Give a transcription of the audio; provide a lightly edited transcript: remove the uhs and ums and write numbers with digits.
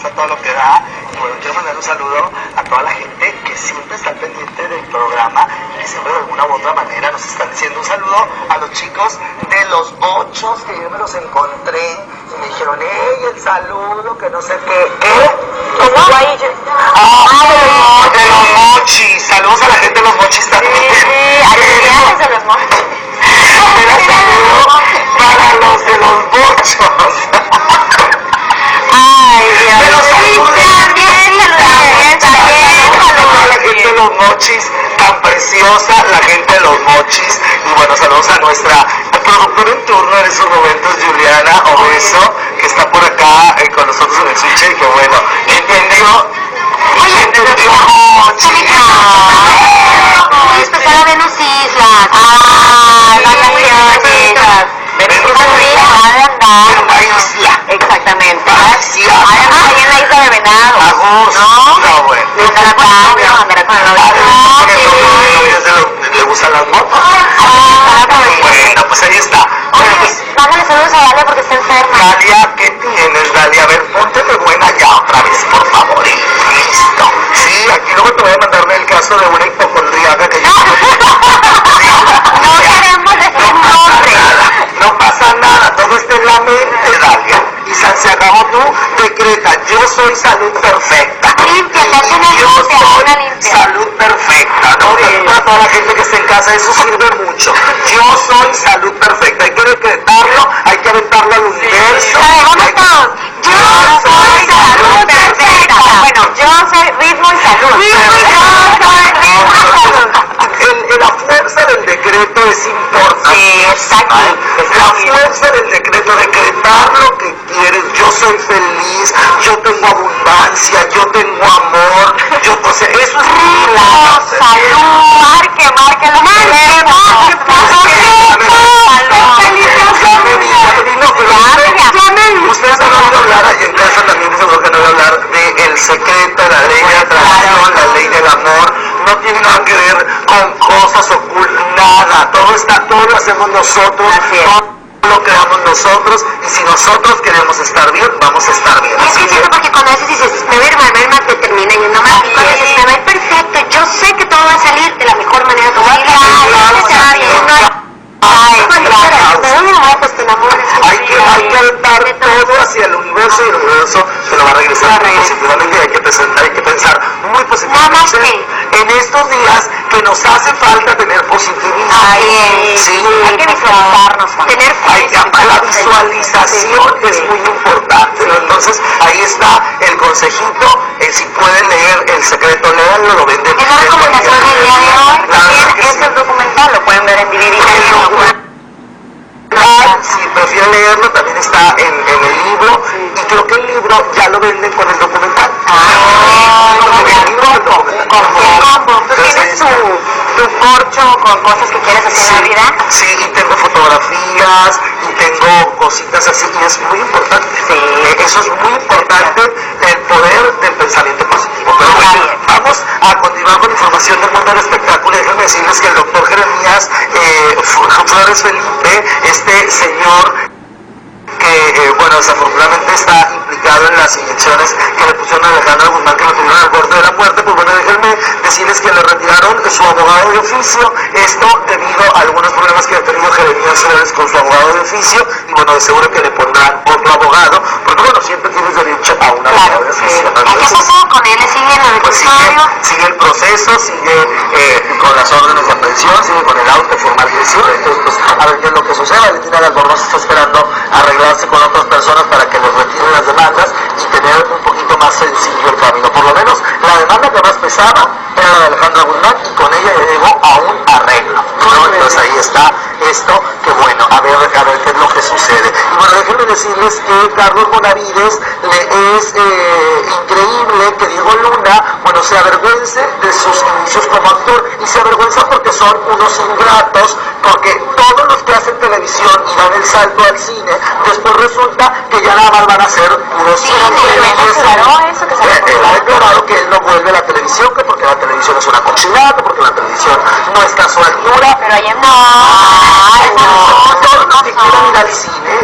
está todo lo que da. Y bueno, quiero mandar un saludo a toda la gente que siempre está pendiente del programa y que siempre de alguna u otra manera nos están diciendo un saludo a los chicos de los Bochos, que yo me los encontré y me dijeron, ¡ey, el saludo! Que no sé qué. ¿Cómo? De los Mochis. Saludos a la gente de los Mochis también. Actividades de los Mochis. Pero saludo para los de los Bochos. Ay, Dios. Pero saludos a la gente de los Mochis, tan preciosa la gente de los Mochis. Y bueno, saludos a nuestra productora en turno en esos momentos, Juliana Obeso, que está por acá con nosotros en el switch, y que bueno, entendió Mochis. Especial a Venus Islas. Vacaciones. Venus Una isla. Exactamente. Sí, Ahí en la isla de Venado. a gusto. No, bueno. Andará con el novio, andará con el novio. ¿Le gustan las motos? Bueno, Bueno, pues ahí está. Bueno, pues, mándale saludos a Dalia porque está enferma. Dalia, ¿qué tienes, Dalia? A ver, ponte de buena ya otra vez, por favor. Y listo. Sí, aquí luego te voy a mandarle el caso de una hipocondríaca que yo... No queremos decir nombre. No pasa nada, todo está en la mente, Dalia. Y se acabó, tú decreta, yo soy salud perfecta. Limpia, te hace una Yo limpia, soy una limpia. salud perfecta, ¿no? También para toda la gente que está en casa, eso sirve mucho. Yo soy salud perfecta, hay que decretarlo, hay que aventarlo al universo. Vamos todos. Yo soy salud perfecta. Bueno, yo soy ritmo y salud. La fuerza del decreto es importante. Sí, exacto. La fuerza del decreto, decretar lo que quieres. Yo soy feliz, yo tengo abundancia, yo tengo amor, o sea, eso es Salud. Marque lo Ustedes no van a hablar allá en casa también, seguro que no voy a hablar del secreto, la ley de atracción, la ley del amor. No tiene nada que ver con cosas ocultas, nada. Todo lo hacemos nosotros, todo lo creamos nosotros, y si nosotros queremos estar bien, vamos a estar bien. Y es que siento porque cuando a veces dices, me va mal, te termina yendo mal. Y cuando dices, me va a ir perfecto, yo sé que todo va a salir de la mejor manera. Todo va a Hay que aventar todo hacia el universo, y el universo se lo va a regresar positivamente. Hay que pensar muy positivamente en estos días que nos hace falta tener positivismo. Sí, hay que visualizarnos. Tener la visualización es muy importante, ¿no? Entonces ahí está el consejito. Si pueden leer El Secreto, léanlo, lo venden. Es la recomendación del día de hoy. También este es documental, lo pueden ver en DVD. Si prefieren leerlo, también está en el libro, y creo que el libro ya lo venden con el documental. El libro, el documental. ¿Tú tienes tu corcho con cosas que quieres hacer en la vida? Sí, y tengo fotografías, y tengo cositas así, y es muy importante. Eso es muy importante, el poder del pensamiento positivo. Pero bueno, vamos a continuar con información del mundo del espectáculo. Déjenme decirles que el doctor Jeremías Flores Felipe, este señor que, bueno, desafortunadamente está implicado en las inyecciones que le pusieron a Alejandra Guzmán, que lo tuvieron al borde de la muerte, pues bueno, déjenme decirles que le retiraron su abogado de oficio, esto debido a algunos problemas que ha tenido Jeremías Flores con su abogado de oficio, y bueno, de seguro que le pondrán otro abogado, porque bueno, siempre tienes derecho a un abogado de oficio. ¿Qué pasó con él? ¿Sigue en el reclusorio? Sigue el proceso, sigue con las órdenes de aprehensión, sigue con el auto formalización. Entonces, pues, a ver qué es lo que sucede. Valentina Albornoz está esperando arreglarse con otras personas para que les retiren las demandas y tener un poquito más sencillo el camino. Por lo menos, la demanda que más pesaba era la de Alejandra Guzmán, y con ella ya llegó a un arreglo, ¿no? Entonces ahí está esto, que bueno, a ver qué es lo que sucede. Y bueno, déjenme decirles que Carlos Bonavides es increíble que Diego Luna, bueno, se avergüence de sus inicios como actor, y se avergüenza porque son unos ingratos, porque todos los que hacen televisión y dan el salto al cine, después resulta que ya nada más van a ser puros cine. Él ha declarado que él no vuelve a la televisión, que porque la televisión es una cochinada, que porque la televisión no está a su altura. Pero ayer no. Todos los que quieran ir al cine,